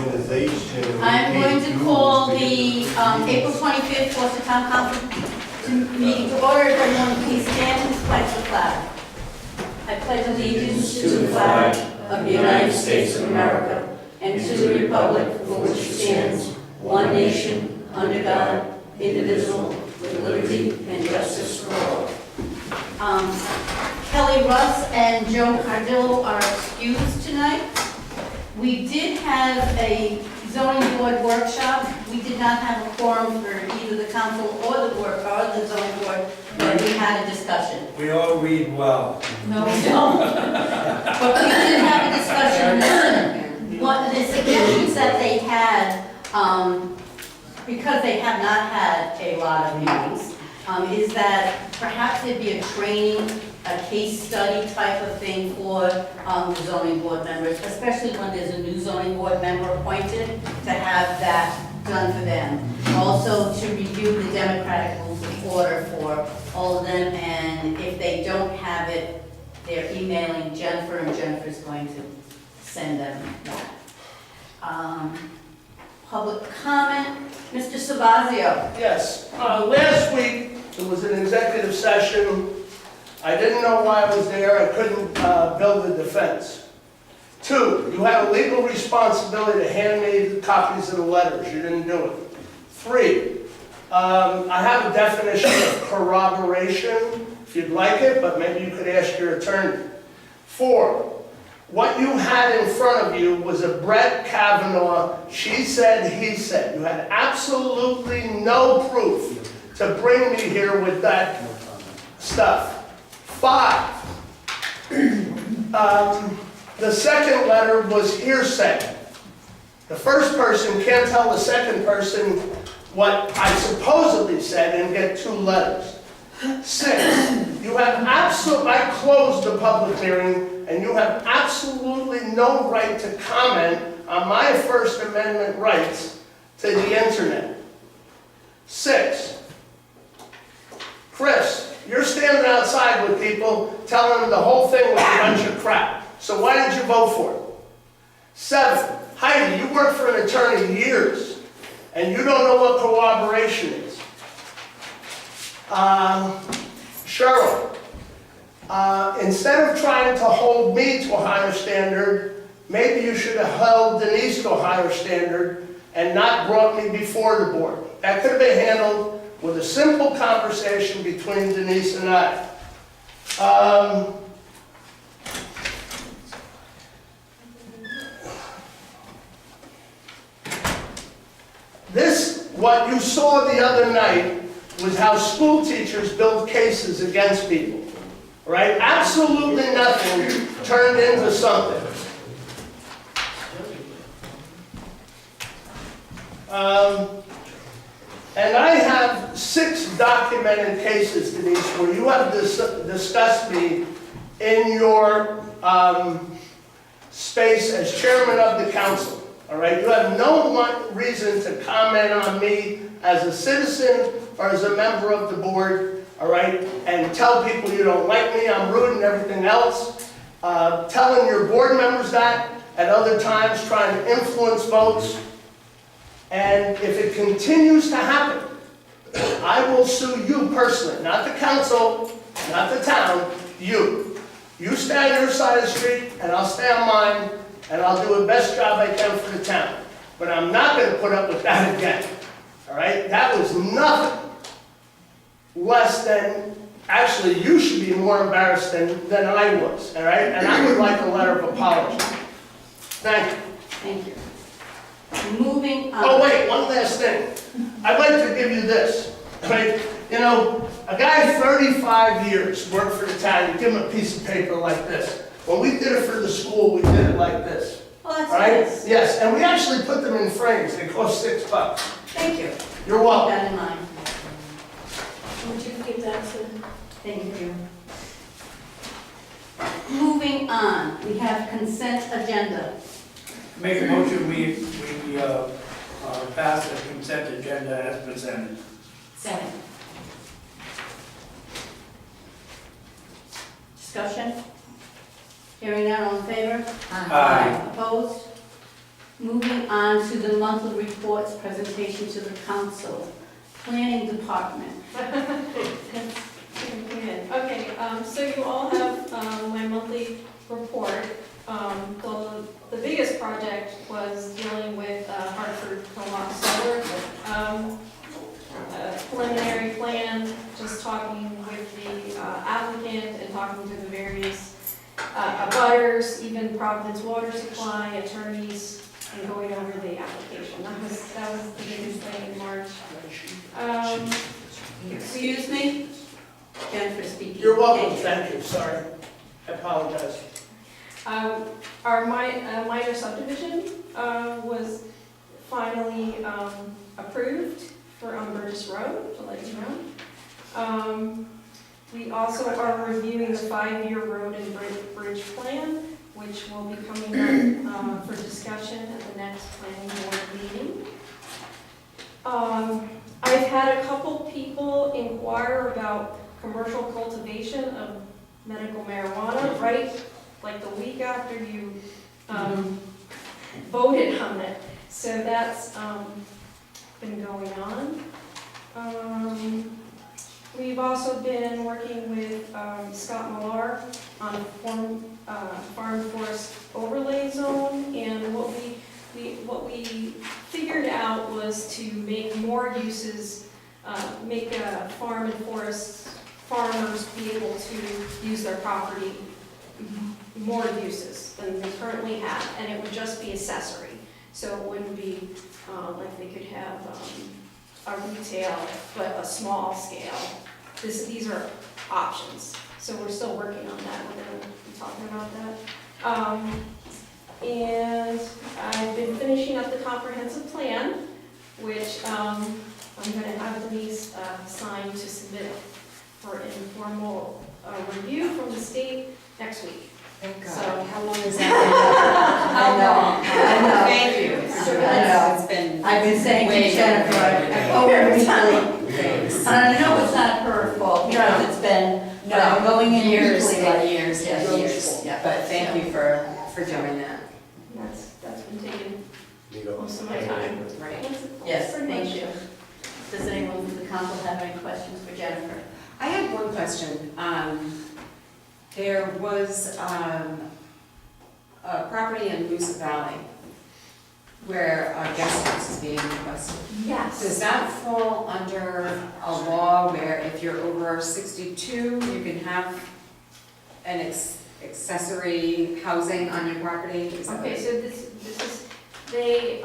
organization. I'm going to call the April 25th Worcester Town Council meeting to order. If everyone please stand and pledge the flag. I pledge allegiance to the flag of the United States of America and to the republic for which it stands, one nation, under God, indivisible, with liberty and justice for all. Kelly Russ and Joe Cardillo are excused tonight. We did have a zoning board workshop. We did not have a quorum for either the council or the board, or the zoning board, but we had a discussion. We all read well. No, we don't. But we did have a discussion. One of the suggestions that they had, because they have not had a lot of meetings, is that perhaps there'd be a training, a case study type of thing for the zoning board members, especially when there's a new zoning board member appointed, to have that done for them. Also to review the democratic rules of order for all of them, and if they don't have it, they're emailing Jennifer, and Jennifer's going to send them that. Public comment, Mr. Savazio. Yes, last week, there was an executive session. I didn't know why I was there, I couldn't build a defense. 2, you had a legal responsibility to hand me the copies of the letters, you didn't do it. 3, I have a definition of corroboration, if you'd like it, but maybe you could ask your attorney. 4, what you had in front of you was a Brett Kavanaugh, she said, he said. You had absolutely no proof to bring me here with that stuff. 5, the second letter was hearsay. The first person can't tell the second person what I supposedly said and get 2 letters. 6, you have I closed the public hearing, and you have absolutely no right to comment on my First Amendment rights to the internet. 6, Chris, you're standing outside with people telling them the whole thing was a bunch of crap. So why did you vote for it? 7, Heidi, you worked for an attorney years, and you don't know what cooperation is. Cheryl, instead of trying to hold me to a higher standard, maybe you should have held Denise to a higher standard and not brought me before the board. That could have been handled with a simple conversation between Denise and I. What you saw the other night was how school teachers build cases against people, right? Absolutely nothing turned into something. And I have 6 documented cases, Denise, where you have discussed me in your space as chairman of the council. All right, you have no reason to comment on me as a citizen or as a member of the board, all right, and tell people you don't like me, I'm rude and everything else. Telling your board members that at other times, trying to influence votes. And if it continues to happen, I will sue you personally, not the council, not the town, you. You stay on your side of the street and I'll stay on mine. And I'll do the best job I can for the town. But I'm not going to put up with that again. All right? That was nothing less than, actually, you should be more embarrassed than I was. All right? And I would like a letter of apology. Thank you. Thank you. Moving on. Oh, wait, one last thing. I'd like to give you this. All right? You know, a guy 35 years worked for the town, you give him a piece of paper like this. When we did it for the school, we did it like this. Oh, that's Right? nice. Yes, and we actually put them in frames. They cost $6. Thank you. You're Keep welcome. that in mind. Would you give that to? Thank you. Moving on, we have consent agenda. Make a motion, we pass the consent agenda as presented. Second. Discussion? Hearing none, all in favor? Aye. Opposed? Moving on to the monthly reports presentation to the council. Planning Department. Okay, so you all have my monthly report. The biggest project was dealing with Hartford Co-op Solar. Preliminary plan, just talking with the applicant and talking to the various abutters, even Providence Water Supply, attorneys, and going over the application. That was the biggest thing in March. Excuse me? Jennifer speaking. You're welcome, thank you, sorry. I apologize. Our minor subdivision was finally approved for on Burgess Road, to let you know. We also are reviewing the 5-year road and bridge plan, which will be coming up for discussion at the next planning board meeting. I've had a couple people inquire about commercial cultivation of medical marijuana, right, like the week after you voted on it. So that's been going on. We've also been working with Scott Millar on a farm forest overlay zone, and what we figured out was to make more uses, make farm and forest farmers be able to use their property more uses than they currently have, and it would just be accessory. So it wouldn't be like they could have a retail, but a small scale. These are options. So we're still working on that. We're going to be talking about that. And I've been finishing up the comprehensive plan, which I'm going to have Denise sign to submit for informal review from the state next week. Thank So God. How long is that? I know. Thank you. I know. It's been. I've been saying to way Jennifer, over. every time. Thanks. And I know it's not her fault, because it's been going in Years weekly, and like, years yes, and years. years. Yeah. But thank you for doing that. that's been taking most of my time. Right. Yes, Pretty thank much. you. Does anyone from the council have any questions for Jennifer? I had one question. There was a property in Moosa Valley where a guest house is being requested. Does Yes. that fall under a law where if you're over 62, you can have an accessory housing on your property? Is that Okay, right? so this is, they,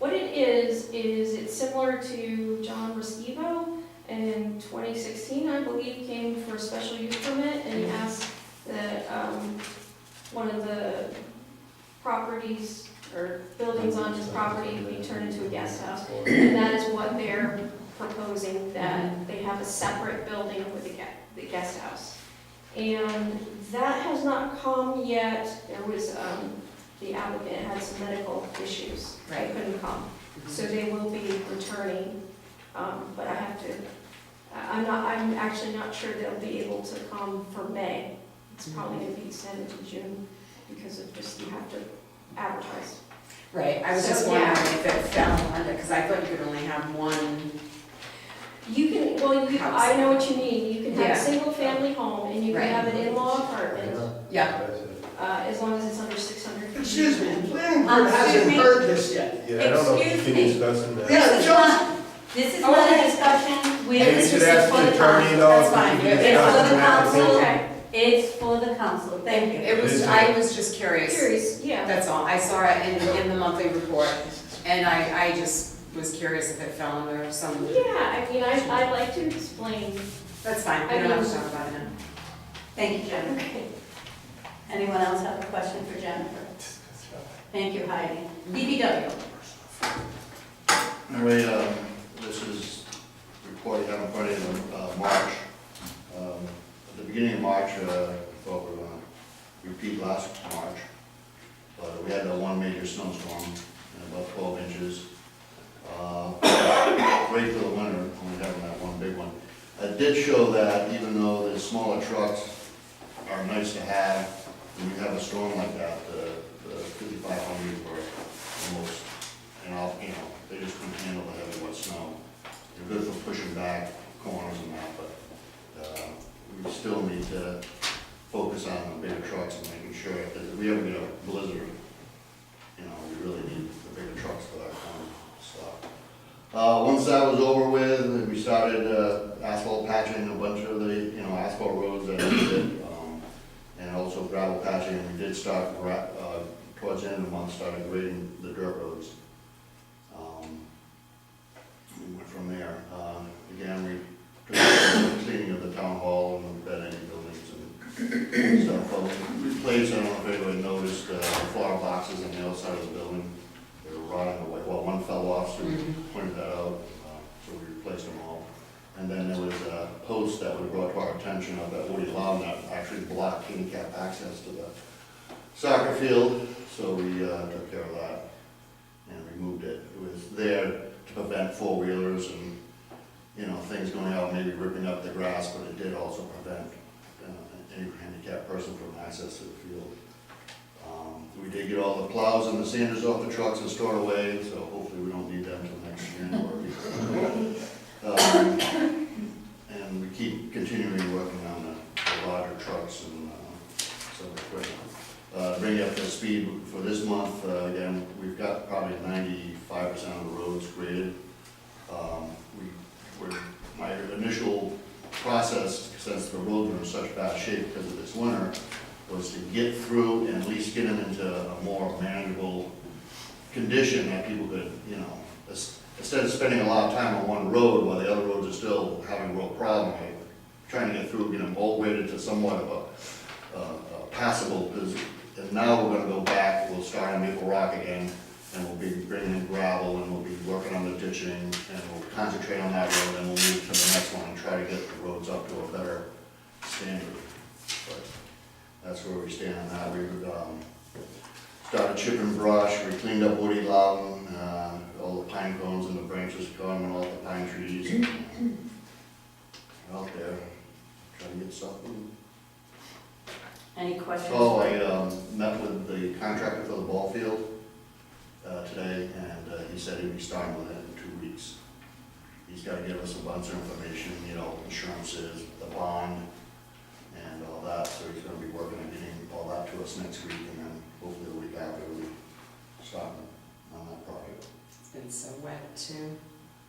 what it is it's similar to John Restivo. In 2016, I believe, came for a special use permit, and he asked that one of the properties or buildings on his property be turned into a guest house. And that is what they're proposing, that they have a separate building with the guest house. And that has not come yet. There was, the applicant had some medical issues. They couldn't come. So they will be returning, but I have to, I'm actually not sure they'll be able to come for May. It's probably gonna be extended to June because of just, you have to advertise. Right, I was So, just wondering if it fell under, because I thought you could only have one. You can, well, I know what you mean. You can have Yeah. a single family home and you can Right. have an in-law apartment, Yeah. as long as it's under 600 feet. Excuse me, the planning board Excuse hasn't me? heard this yet. Yeah, I don't know if Excuse you me. can discuss in that. Yeah, This is Joe. not, this is not a discussion with, Maybe you this should is ask for the the attorney council. though. That's if fine. you can It's discuss for the an application. council. Okay, It's for the council, thank you. It was, I was just curious. curious, yeah. That's all. I saw it in the monthly report, and I just was curious if it fell under some, Yeah, I mean, I like to explain. that's fine, we I don't have mean- to talk about it now. Thank you, Jennifer. Okay. Anyone else have a question for Jennifer? Thank you, Heidi. DPW. All right, this is reporting out in front of you in March. At the beginning of March, I thought we were going to repeat last March, but we had that one major snowstorm, about 12 inches. Great for the winter, only having that one big one. It did show that even though the smaller trucks are nice to have, when you have a storm like that, the 5500 were almost, they just couldn't handle the heavy wet snow. They're good for pushing back corners and that, but we still need to focus on the bigger trucks and making sure that if we ever get a blizzard, we really need the bigger trucks for that kind of stuff. Once that was over with, we started asphalt patching a bunch of the, asphalt roads that we did, and also gravel patching. And we did start, towards the end of the month, started grading the dirt roads. We went from there. Again, we took the cleaning of the town hall and the bed buildings and stuff. We replaced, I don't know if anybody noticed, the flower boxes on the outside of the building. They were rotting away. Well, one fell off, so we pointed that out. So we replaced them all. And then there was a post that was brought to our attention of that Woody Lawn that actually blocked handicap access to the soccer field. So we took care of that and removed it. It was there to prevent four-wheelers and, things going out, maybe ripping up the grass, but it did also prevent any handicapped person from access to the field. We did get all the plows and the sanders off the trucks and stored away, so hopefully we don't need them until next January. And we keep continuing working on the larger trucks and some equipment. Bring you up to speed for this month, again, we've got probably 95% of the roads graded. My initial process, since the roads were in such bad shape because of this winter, was to get through and at least get them into a more manageable condition that people could, instead of spending a lot of time on one road while the other roads are still having a real problem, trying to get through, get them all graded to somewhat of a passable position. And now we're gonna go back, we'll start on Maple Rock again, and we'll be bringing in gravel, and we'll be working on the ditching, and we'll concentrate on that road, and we'll move to the next one and try to get the roads up to a better standard. But that's where we stand on that. We started chipping brush, we cleaned up Woody Loudon, all the pine cones and the branches gone, and all the pine trees. We're out there, trying to get stuff moving. Any questions? Oh, I met with the contractor for the ball field today, and he said he'd be starting with it in 2 weeks. He's got to give us a bunch of information, insurances, the bond, and all that, so he's going to be working on getting all that to us next week, and then hopefully the week after we'll be starting on that project. It's been so wet too.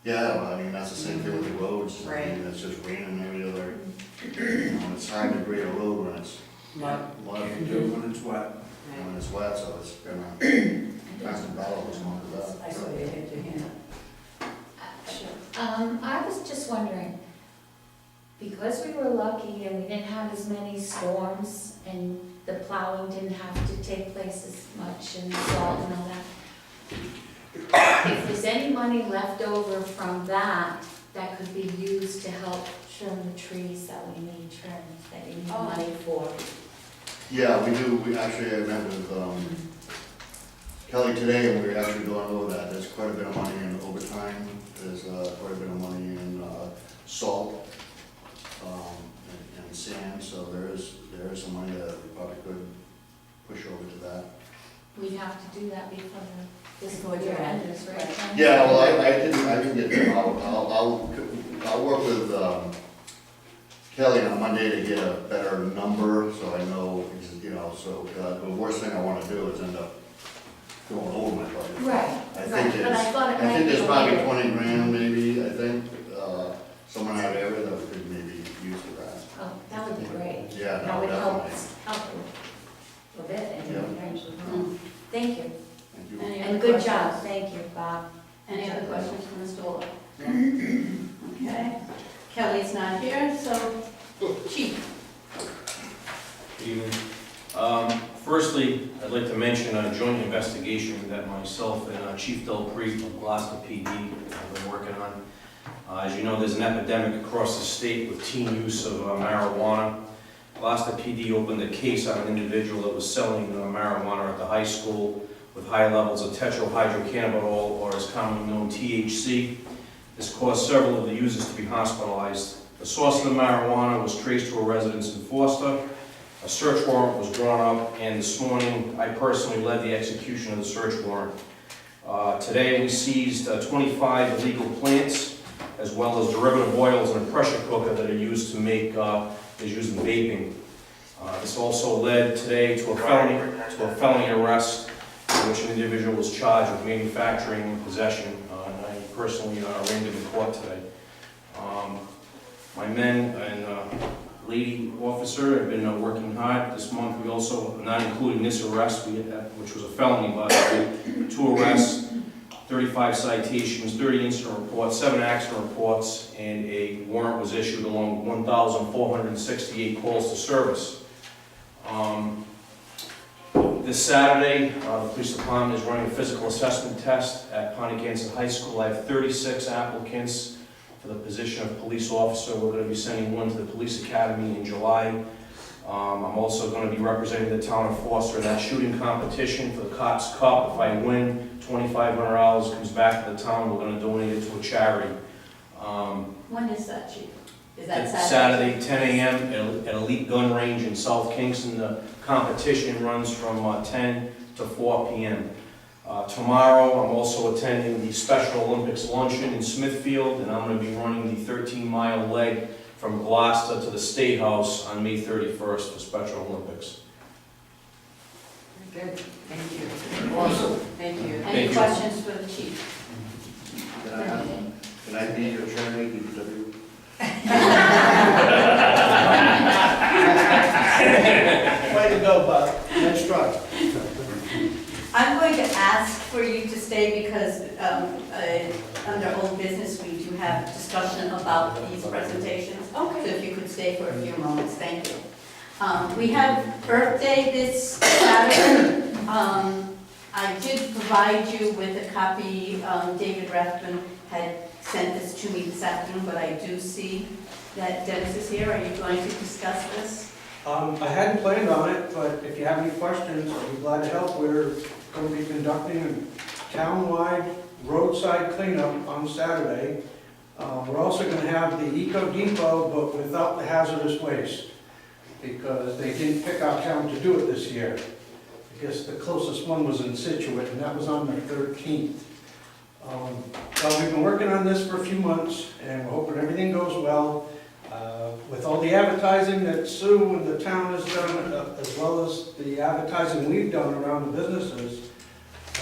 Yeah, well, I mean, that's the same thing with the roads. Right. I mean, it's just raining every other, it's hard to grade a road when it's Mud. mud. When it's wet. When it's wet, so it's been a constant battle this month with that. I saw you hit your hand. I was just wondering, because we were lucky and we didn't have as many storms and the plowing didn't have to take place as much and salt and all that, if there's any money left over from that, that could be used to help trim the trees that we need trimmed, that you need money for. Yeah, we do, I met with Kelly today, and we were actually going over that. There's quite a bit of money in overtime, there's quite a bit of money in salt and sand, so there is some money that we probably could push over to that. We'd have to do that before the Before fiscal year year end. ends, right? Yeah, well, I didn't get them. I'll work with Kelly on Monday to get a better number, so I know, so the worst thing I wanna do is end up going over my budget. Right, I think right, but I thought it I might think be there's a probably way. 20 grand maybe, I think, somewhere in that area that we could maybe use for that. Oh, that would be great. Yeah, That no, would help, definitely. help a bit, and Yeah. eventually. Mm. Thank you, Thank you. Any and other good questions? job, thank you, Bob. Any other questions for Mr. Wooler? Okay, Kelly's not here, so Chief. Good evening. Firstly, I'd like to mention a joint investigation that myself and Chief Del Crete from Gloucester PD have been working on. As you know, there's an epidemic across the state with teen use of marijuana. Gloucester PD opened a case on an individual that was selling marijuana at the high school with high levels of tetrahydrocannabinol, or as commonly known, THC. This caused several of the users to be hospitalized. The source of the marijuana was traced to a residence in Forster. A search warrant was drawn up, and this morning, I personally led the execution of the search warrant. Today, we seized 25 illegal plants, as well as derivative oils and a pressure cooker that are used to make, is used in vaping. This also led today to a felony arrest, in which an individual was charged with manufacturing and possession, and I personally arraigned him in court today. My men and lady officer have been working hard this month. We also, not including this arrest, which was a felony, by the way, 2 arrests, 35 citations, 30 incident reports, 7 accident reports, and a warrant was issued along with 1,468 calls to service. This Saturday, the police department is running a physical assessment test at Pontiac High School. I have 36 applicants for the position of police officer. We're going to be sending one to the police academy in July. I'm also going to be representing the town of Foster in that shooting competition for the Cops Cup. If I win, $2,500 comes back to the town. We're going to donate it to a charity. When is that, Chief? Is that It's Saturday? Saturday, 10 a.m. at Elite Gun Range in South Kingston. The competition runs from 10 to 4 p.m. Tomorrow, I'm also attending the Special Olympics luncheon in Smithfield, and I'm going to be running the 13-mile leg from Gloucester to the State House on May 31st for Special Olympics. Good, thank you. Awesome. Thank you. Thank Any you. questions for the chief? Can I be your attorney, DPW? Way to go, Bob. Nice try. I'm going to ask for you to stay because under old business, we do have discussion about these presentations. So if you could stay for a few moments, thank you. We have Earth Day this Saturday. I did provide you with a copy. David Rathman had sent this to me this afternoon, but I do see that Dennis is here. Are you going to discuss this? I hadn't planned on it, but if you have any questions, I'll be glad to help. We're going to be conducting a town-wide roadside cleanup on Saturday. We're also going to have the Eco Depot, but without the hazardous waste, because they didn't pick our town to do it this year. I guess the closest one was in Situate, and that was on the 13th. Well, we've been working on this for a few months, and we're hoping everything goes well. With all the advertising that Sue and the town has done, as well as the advertising we've done around the businesses,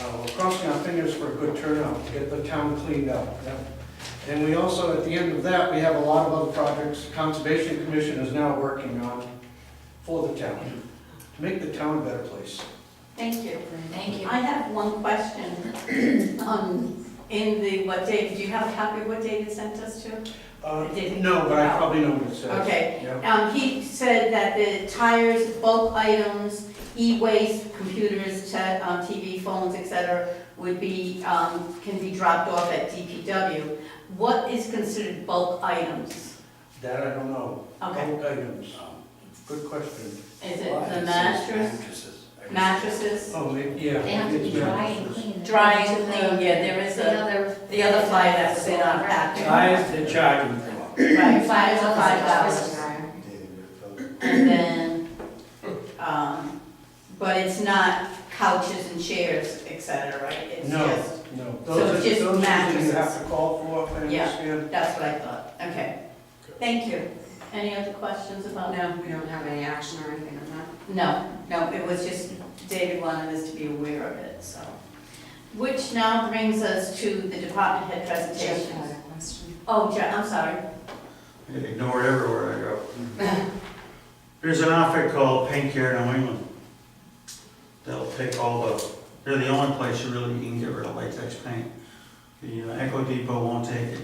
we're crossing our fingers for a good turnout to get the town cleaned up. Yeah. And we also, at the end of that, we have a lot of other projects Conservation Commission is now working on for the town, to make the town a better place. Thank you. Thank you. I have one question. In the, what David, do you have a copy of what David sent us to? No, but I probably know what it says. Okay. Yeah. He said that the tires, bulk items, e-waste, computers, TV, phones, etc., would be, can be dropped off at DPW. What is considered bulk items? That I don't know. Okay. Bulk items. Good question. Is it the mattress, mattresses? Oh, maybe, yeah. They have to be it's dry mattresses. and clean. Dry and clean, yeah, there is the other flyer that was in our packet. Tires, they're charging for. Right, fines are $5. And then, but it's not couches and chairs, et cetera, right? It's No, just- no. So Those it's are just those are things mattresses. you have to call for, I Yeah. understand. That's what I thought, okay. Thank you. Any other questions about? No, we don't have any action or anything on that. No, it was just, David wanted us to be aware of it, so. Which now brings us to the department head Jeff presentation. had a question. Oh, Jeff, I'm sorry. I get ignored everywhere I go. There's an outfit called Paint Care New England. They'll take they're the only place you really can get rid of latex paint. The Eco Depot won't take it.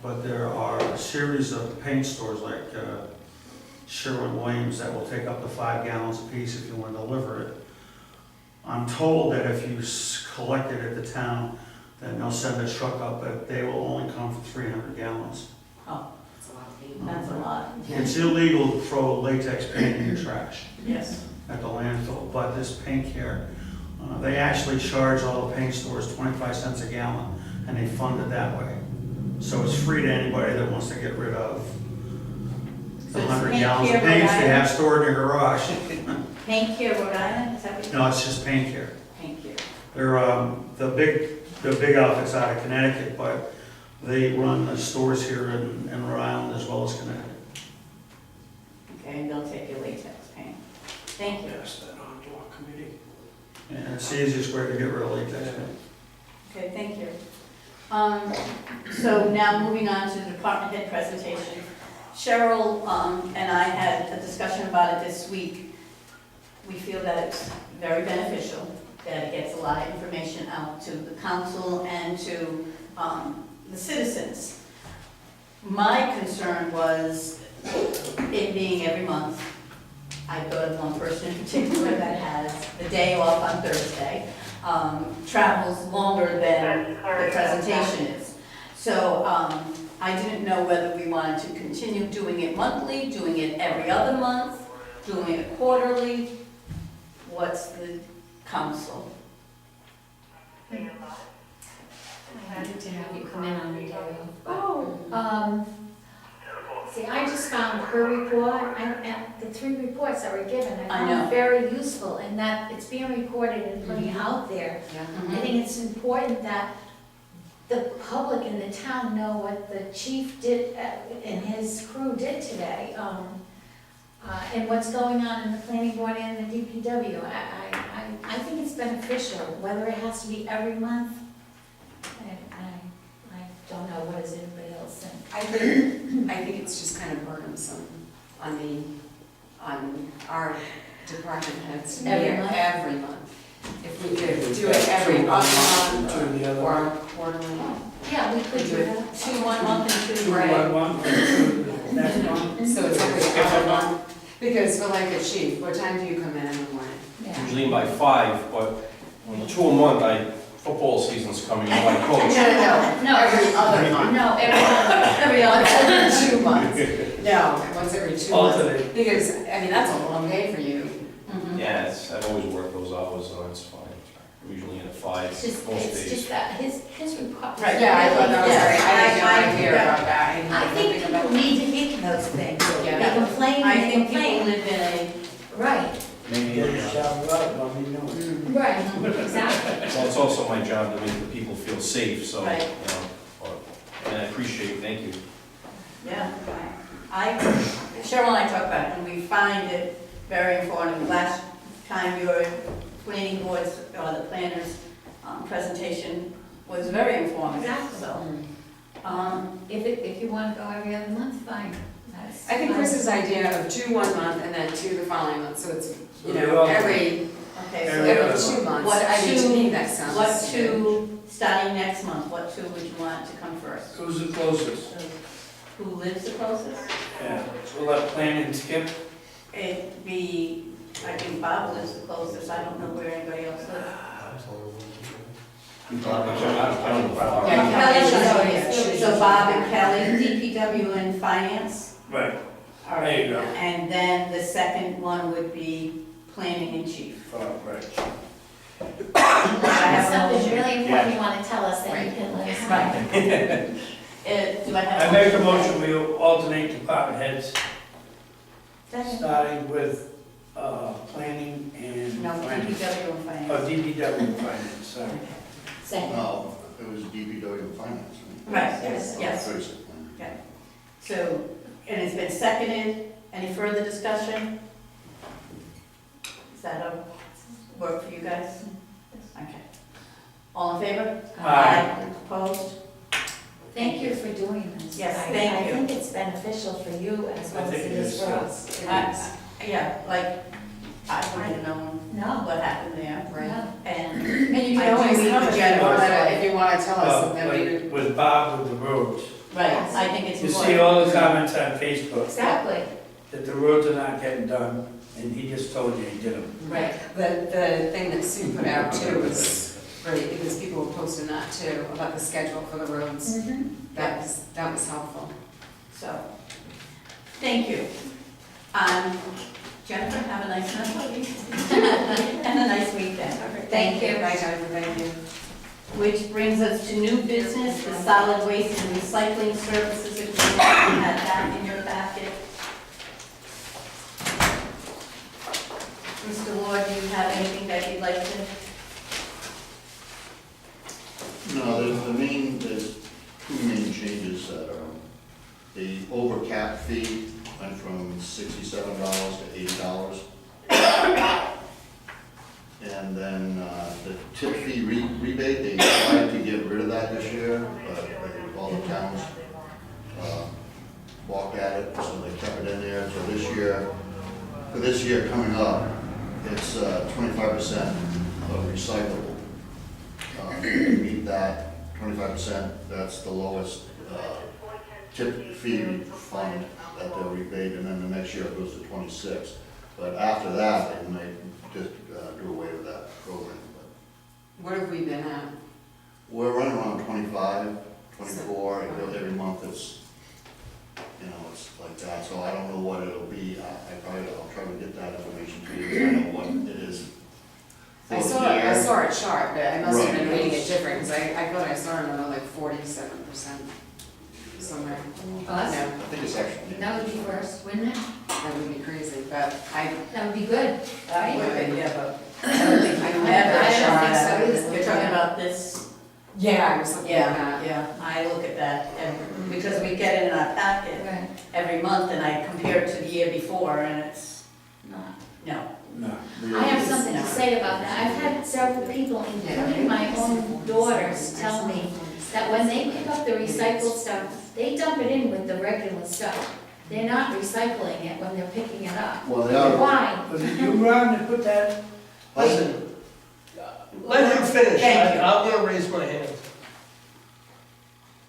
But there are a series of paint stores like Sherwin-Williams that will take up to 5 gallons a piece if you want to deliver it. I'm told that if you collect it at the town, then they'll send a truck up, but they will only come for 300 gallons. Oh, That's a lot of people. that's a lot. It's illegal to throw latex paint in your trash Yes. at the landfill, but this Paint Care, they actually charge all the paint stores 25 cents a gallon, and they fund it that way. So it's free to anybody that wants to get rid of So it's 100 Paint gallons Care of paint Rhode they Island? have stored in their garage. Paint Care Rhode Island, is that what you? No, it's just paint care. Paint Care. They're, the big outfit's out of Connecticut, but they run the stores here in Rhode Island as well as Connecticut. Okay, and they'll take your latex paint. Thank you. Pass that on to our committee. And it's the easiest way to get rid of latex paint. Okay, thank you. So now moving on to the department head presentation. Cheryl and I had a discussion about it this week. We feel that it's very beneficial, that it gets a lot of information out to the council and to the citizens. My concern was it being every month. I thought of one person in particular that has the day off on Thursday, travels longer than the presentation is. So I didn't know whether we wanted to continue doing it monthly, doing it every other month, doing it quarterly. What's the council? I hated to have you come in on the day off, but, Oh. see, I just found her report, and the 3 reports that were given, I I know. found very useful in that it's being recorded and putting it out there. I think it's important that the public in the town know what the chief did and his crew did today, and what's going on in the planning board and the DPW. I think it's beneficial, whether it has to be every month. I don't know, what does anybody else think? I think it's just kind of burdensome on our department heads to be Every here month? every month. If we could do it every month Two the other. or quarterly. Yeah, we could do that. 2 1 month and 2 Two one, two the next one. So it's every Skip a other month. month. Because for like the chief, what time do you come in the morning? Yeah. Usually by 5, but when 2 a month, football season's coming, I'm like, coach. No, Every other month. no, every other. Once every 2 months. No, once every 2 months. Alternate. Because, I mean, that's a long day for you. Mhm. Yeah, I've always worked those hours, so it's fine. I'm usually in at 5 It's most just days. that his report. was Right, Yeah, I thought that was Yeah, great. I had no I- idea about that. I I knew think nothing people about need to hear those things. Yeah. They complain, I they think people complain. live in a, Right, Get it shouted out, don't we know it? right, exactly. Well, it's also my job to make the people feel safe, so, Right. and I appreciate it, thank you. yeah. Cheryl and I talked about it, and we find it very informative. Last time your planning board's, or the planner's presentation was very informative, Exactly. so. If you want to go every other month, fine. That's I think fine. Chris's idea of 2 one month and then 2 the following month, so it's, So they all- every Okay, so Every every other 2 months. What I mean, to me, two- that sounds. what good. 2, starting next month, what 2 would you want to come first? Who's the closest? Who lives the closest? Yeah, so let plan and skip. It'd be, I think Bob lives the closest, I don't know where anybody else lives. I don't know. Yeah, Kelly, Kelly, so- yeah. So Bob and Kelly, DPW and Finance. Right, All there you right. go. And then the second one would be Planning and Chief. Right. I have a Something motion. really important you want to tell us, then you can let us know. Right. Do I have? I make a motion, we alternate department heads, Second. starting with, planning and No, finance. DPW and Oh, Finance. DPW and finance, sorry. Second. No, it was DPW and finance, Right, yes, yes. First. So, and it's been seconded. Any further discussion? Is that a work for you guys? Okay. All in favor? Aye. Opposed? Thank you for doing this. Yes, I- thank you. I think it's beneficial for you as well I as think it it is is, for too. us. Yeah, like, I wouldn't have known No, what happened there. Right. no. And And you I can always do come meet if Jen you wanna, also. if you wanna tell us something. Like with Bob with the roads. right, I think it's You important. see all the comments on Facebook Exactly. that the roads are not getting done, and he just told you he did them. Right. The thing that Sue put out too was great, because people were posting that too, about the schedule for the roads. Mhm. That was helpful. So, thank you. Jennifer, have a nice night. And a nice weekend. Thank you. Bye, Jennifer, thank you. Which brings us to new business, the solid waste and recycling services agreement. You had that in your packet. Mr. Ward, do you have anything that you'd like to? No, there's two main changes that are, the overcap fee went from $67 to $80. And then the tip fee rebate, they tried to get rid of that this year, but all the towns balked at it, so they kept it in there. So for this year coming up, it's 25% of recyclable. To meet that 25%, that's the lowest tip fee fund that they'll rebate, and then the next year it goes to 26. But after that, they might just do away with that program. But What have we been at? we're running around 25, 24, and every month it's, it's like that. So I don't know what it'll be. I'll try to get that information to you. I know what it is. I saw it chart, but I must have been Right. reading it different, because I thought I saw it on like 47% somewhere. Us? No, I think it's actually. That would be first, wouldn't it? that would be crazy, but That would be good, right? Yeah, but I don't think I you don't have think that so chart. either. You're talking about this? yeah, I was looking at that. Yeah, I look at that, and because we get it in our packet Right. every month, and I compare it to the year before, and it's, no. I have something to say about that. I've had several people, including my own daughters, tell me that when they pick up the recycled stuff, they dump it in with the regular stuff. They're not recycling it when they're picking it up. Well, they are. Why? But did you run to put that? Listen, let him finish. Thank you. I'm gonna raise my hand.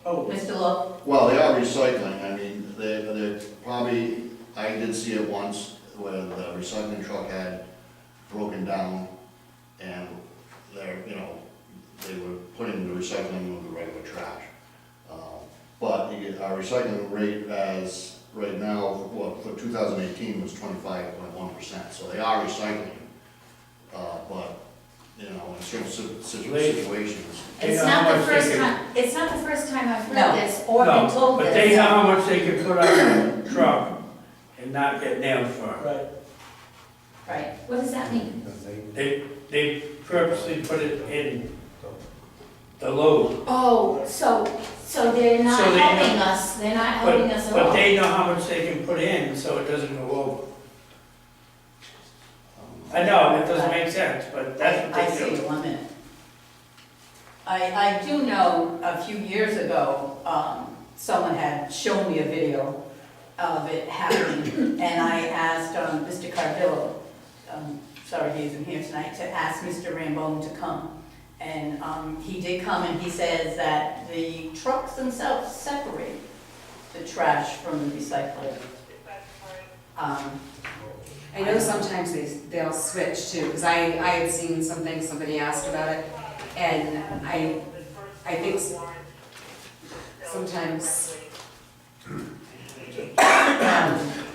Oh, Mr. Lowe? Well, they are recycling. I mean, they're probably, I did see it once where the recycling truck had broken down and they were putting the recycling with the regular trash. But our recycling rate right now, for 2018 was 25.1%, so they are recycling. But, in certain situations. It's know how not the much they first can- time, it's not the first time I've No. heard this or been No, told but they this. know how much they can put on a truck and not get nailed for it. right. Right. What does that mean? They purposely put it in the load. Oh, so they're not So they helping know- us, they're not helping us at all. But they know how much they can put in, so it doesn't go over. I know, that doesn't make sense, but that's what I they see, do. 1 minute. I do know a few years ago, someone had shown me a video of it happening, and I asked Mr. Cardillo, sorry he isn't here tonight, to ask Mr. Rambone to come. And he did come, and he says that the trucks themselves separate the trash from the recycling. I know sometimes they'll switch too, because I had seen something, somebody asked about it, and I think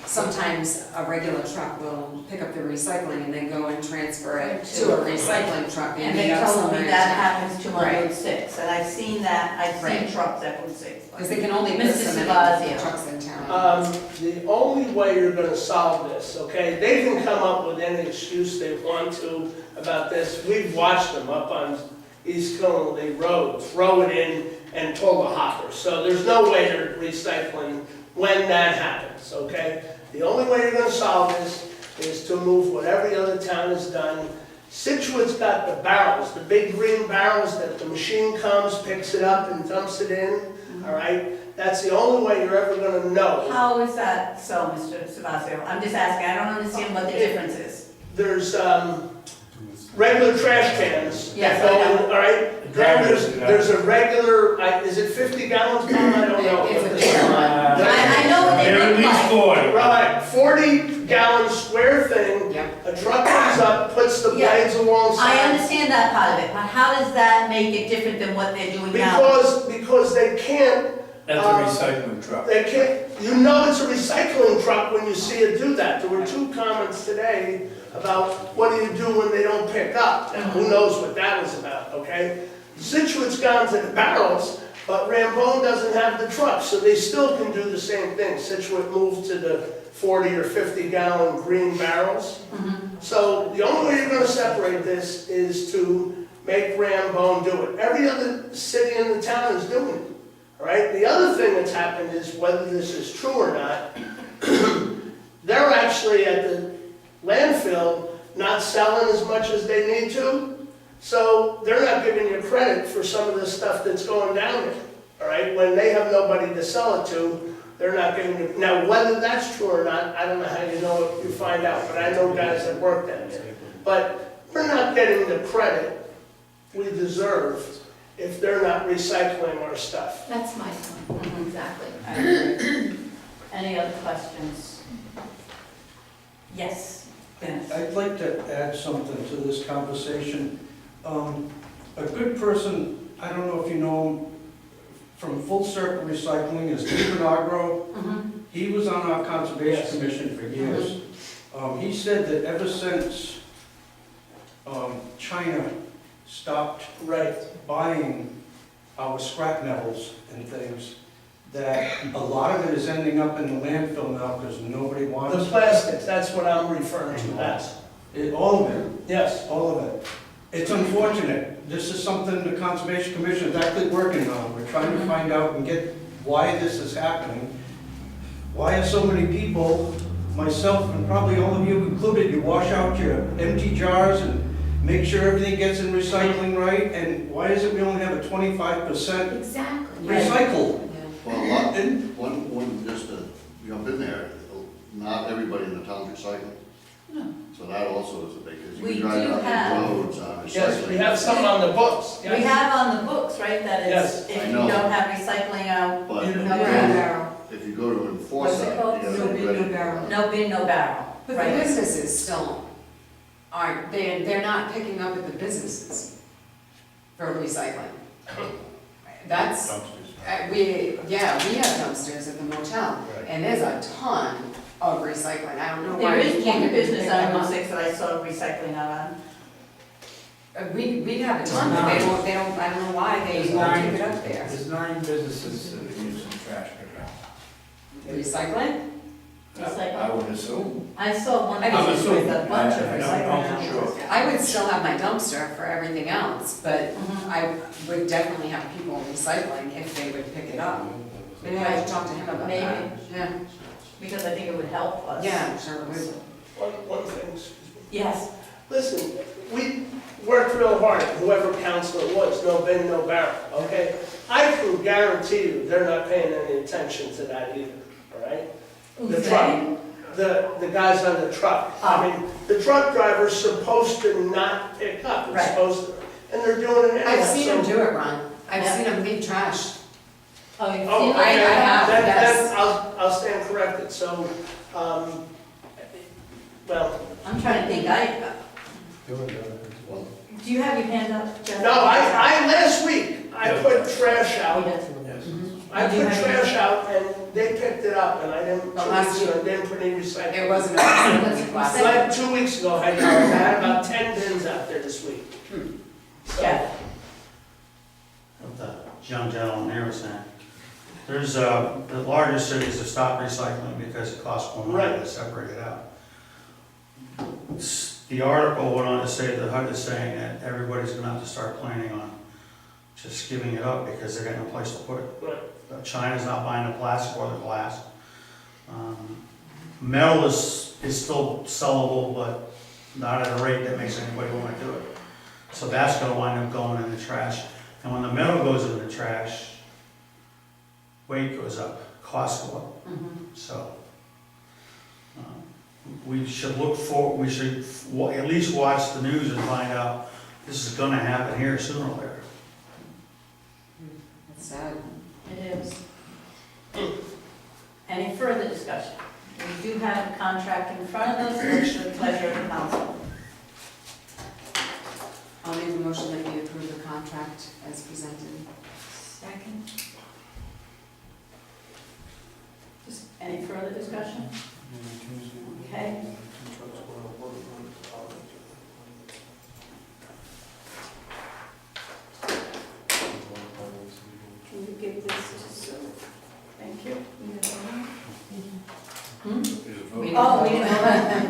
sometimes a regular truck will pick up the recycling and then go and transfer it to a recycling truck. And they end up told me somewhere. that happens to on Right. Route 6, and I've seen that, I've Right. seen trucks at Route 6. Because they can only put Mr. so many Savazio. trucks in town. The only way you're gonna solve this, okay, they can come up with any excuse they want to about this. We've watched them up on East Conolly Road, throw it in and pull the hopper. So there's no way they're recycling when that happens, okay? The only way you're gonna solve this is to move what every other town has done. Situate's got the barrels, the big green barrels that the machine comes, picks it up and dumps it in, all right? That's the only way you're ever gonna know. How is that so, Mr. Savazio? I'm just asking, I don't understand what the difference is. There's regular trash cans that Yes, go I know. in, all right? Then there's a regular, is it 50 gallons, Tom? I don't know. It's a what big this- one. I know what they They're at look least like. 40. Right, 40-gallon square thing. Yep. A truck comes up, puts the Yeah. blades alongside. I understand that part of it, but how does that make it different than what they're doing now? Because they can't, That's a recycling truck. they can't, you know it's a recycling truck when you see it do that. There were 2 comments today about what do you do when they don't pick up? Now, who knows what that was about, okay? Situate's gone to the barrels, but Rambone doesn't have the truck, so they still can do the same thing. Situate moved to the 40 or 50 gallon green barrels. So the only way you're gonna separate this is to make Rambone do it. Every other city in the town is doing it, all right? The other thing that's happened is, whether this is true or not, they're actually at the landfill not selling as much as they need to, so they're not giving you credit for some of the stuff that's going down there, all right? When they have nobody to sell it to, they're not giving you, now whether that's true or not, I don't know how you know it, you find out, but I know guys that work down there. But we're not getting the credit we deserve if they're not recycling our stuff. That's my point, exactly. I agree. Any other questions? Yes, Dennis. I'd like to add something to this conversation. A good person, I don't know if you know him, from Full Circle Recycling is David Agro. Mhm. He was on our Conservation Yes. Commission for years. He said that ever since China stopped Right. buying our scrap metals and things, that a lot of it is ending up in the landfill now because nobody The wants plastics, that's what I'm referring to, that's, it. All of it, yes. all of it. It's unfortunate. This is something the Conservation Commission is actually working on. We're trying to find out and get why this is happening. Why are so many people, myself and probably all of you included, you wash out your empty jars and make sure everything gets in recycling right? And why is it we only have a 25% Exactly. recycle? Well, a lot, And one, just to jump in there, not everybody in the town's recycling. No. So that also is a big, because you We can drive do down have- the roads on recycling. Yes, we have some on the books. We Yes. have on the books, right, that it's, Yes, if I you know. don't have recycling out, But no if you bin, go- if you go to enforce What's it that, called? you No gotta be bin, ready. no barrel. no bin, no barrel. But the Right. businesses still aren't, they're not picking up at the businesses for recycling. That's, we have dumpsters at the motel, and there's a ton of recycling, I don't know why. There is we can't one business pick on them Route up. 6 that I saw recycling out on. We have a ton, but they don't, I don't know why they won't pick it up there. There's 9 businesses that are using trash pickup. Recycling? Recycling. would assume. I saw one I mean, business with a bunch of I don't know recycling for out. sure. I would still have my dumpster for everything else, but Mhm. I would definitely have people recycling if they would pick it up. Maybe I should talk to him about that. Maybe. Yeah, Because I think it would help us. yeah, sure it would. One thing, excuse me. Yes, Listen, we worked real hard, whoever council it was, no bin, no barrel, okay? I can guarantee you, they're not paying any attention to that either, all right? The Who's truck, they? the guys on the truck. I mean, the truck driver's supposed to not pick up, it's Right. supposed to, and they're doing it anyway. I've seen so- him do it, Ron. I've Yeah. seen him leave trash. Oh, you've Oh, seen okay, I it? have, yes. I'll stand corrected, so, well, I'm trying to think, Well, do you have your hand up, Jeff? no, last week, I put trash Oh, out. yes. I Do you put have trash out and they picked it up and I didn't, Well, last I didn't put any recycling. It wasn't a recycling class. Like 2 weeks ago, I had about 10 bins out there this week. So, Jeff, What the young gentleman there was saying. There's, the largest cities have stopped recycling because it costs more money to separate it out. The article went on to say that HUD is saying that everybody's gonna have to start planning on just giving it up because they're got no place to put it. Right. China's not buying the plastic or the glass. Metal is still sellable, but not at a rate that makes anybody want to do it. So that's gonna wind up going in the trash. And when the metal goes in the trash, weight goes up, costs go up. So, we should we should at least watch the news and find out this is gonna happen here sooner or later. It's sad. it is. Any further discussion? We do have a contract in front of us, what's the pleasure of the council? I'll make a motion that we approve the contract as presented. Second. Any further discussion? Okay. Can you give this to Sue? Thank you. We Oh, we didn't know that.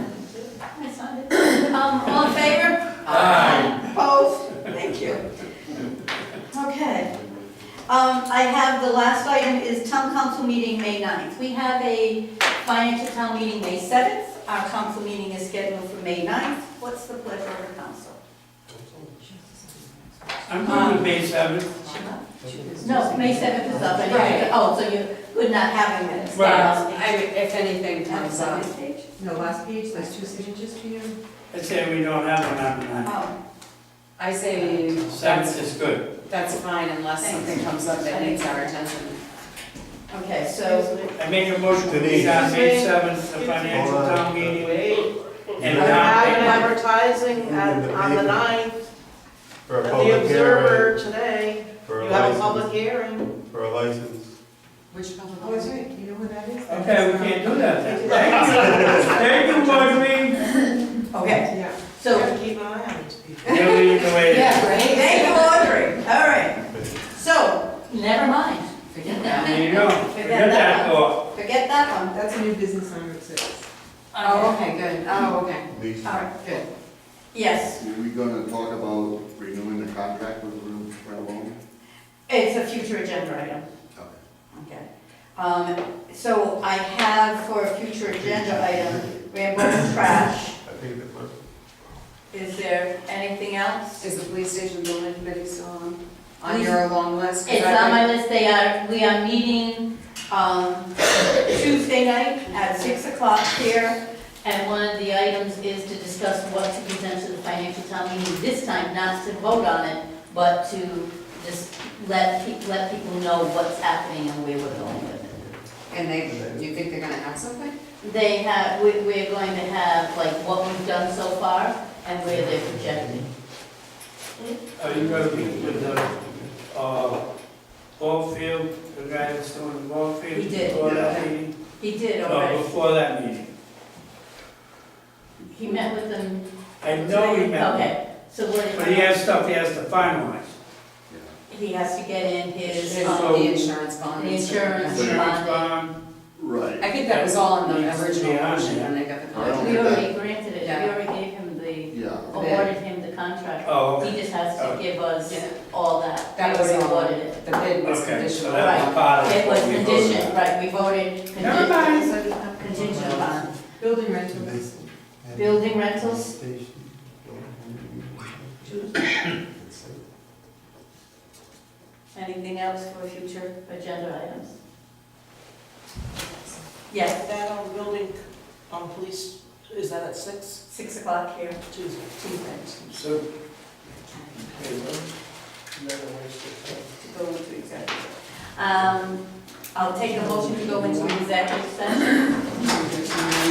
I signed it. All Aye. Opposed? Thank you. Okay. I have, the last item is town council meeting May 9th. We have a financial town meeting May 7th. Our council meeting is scheduled for May 9th. What's the pleasure of the council? I'm going with May 7th. No, May 7th is up. I know. Right. Oh, so you're not having minutes. Right. If anything comes up. No, last page, there's 2 signatures for you. I say we don't have one on the 9th. Oh, I say 7th is good. that's fine unless something comes up that needs our attention. okay, so, I make a motion to meet on May 7th, the financial town meeting. And I'm not, advertising on the 9th, For a the public Observer hearing, today. for You a have a public license, hearing. for a license. Which public? Oh, that's right, you know who that is? okay, we can't do that then. Thank you, Marjorie. okay, Yeah. so, Gotta keep an eye on these people. Yeah, we need to wait. Yeah, right? thank you, Audrey. All right. So, never mind. Forget that. There you go. Forget that thought. Forget that one. That's a new business on Route 6. Oh, okay, good. Oh, okay. Lisa. All right, Good. yes, Are we gonna talk about renewing the contract with Ramon? it's a future agenda item. Okay. Okay. So I have for a future agenda item, Rambo trash. I think the clerk. Is there anything else? Is the police station building committee still on your long list? 'Cause It's I on my think- list, we are meeting, Tuesday night at 6 o'clock here. And one of the items is to discuss what to present to the financial town meeting, this time not to vote on it, but to just let people know what's happening and where we're going with it. And you think they're gonna have something? They have, we're going to have like what we've done so far and where they're projecting. Are you gonna be with the, ball field, the guy that's doing the ball field? He did. Before that meeting? He did No, already. before that meeting. He met with them. I know he meant, Okay, so what? but he has stuff he has to finalize. He has to get in his, The insurance bond. the insurance. Insurance bond, Right. I think that was all in the Needs to be original on motion there. when they got the I don't contract. We already granted it, we Yeah. already gave him the, Yeah. awarded him the contract. oh, He okay, just has to Okay. give us Yeah. all that. That We was already all. awarded it. The bid was okay, so conditional. that was part of It was what we voted conditioned, on. right, we voted Never mind. contingent upon Building rentals. building rentals. Anything else for future agenda items? Yes, That building on police, is that at 6? 6 o'clock here, Tuesday. Tuesday, So, okay, well, never wasted time. to go into executive. I'll take a motion to go into executive session. I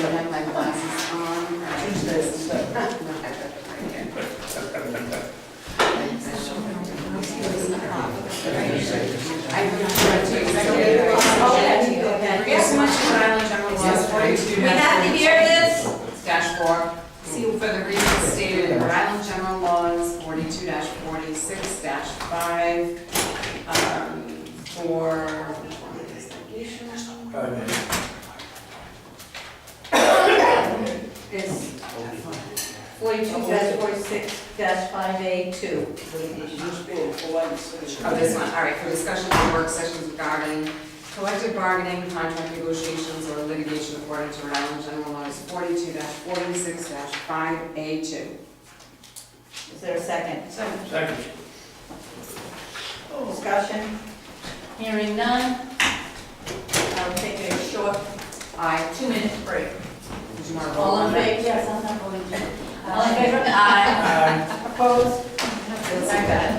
don't have my glasses on. Tuesday at 7. No, I got it right here. I moved to executive. Okay. Yes, much Rhode Island General Laws 42. We have to hear this. -4. See for the reasons stated in Rhode Island General Laws 42-46-5, for, which one is litigation? It's 42-46-5A2. Oh, this one, all right, for discussions and work sessions regarding collective bargaining, contract negotiations, or litigation according to Rhode Island General Laws 42-46-5A2. Is there a second? Second. Discussion? Hearing none. I'll take a short, Aye. 2-minute break. Did you want to roll All in on that? favor? Yes, I'm not voting. All in favor? Aye. Opposed? Feels like that.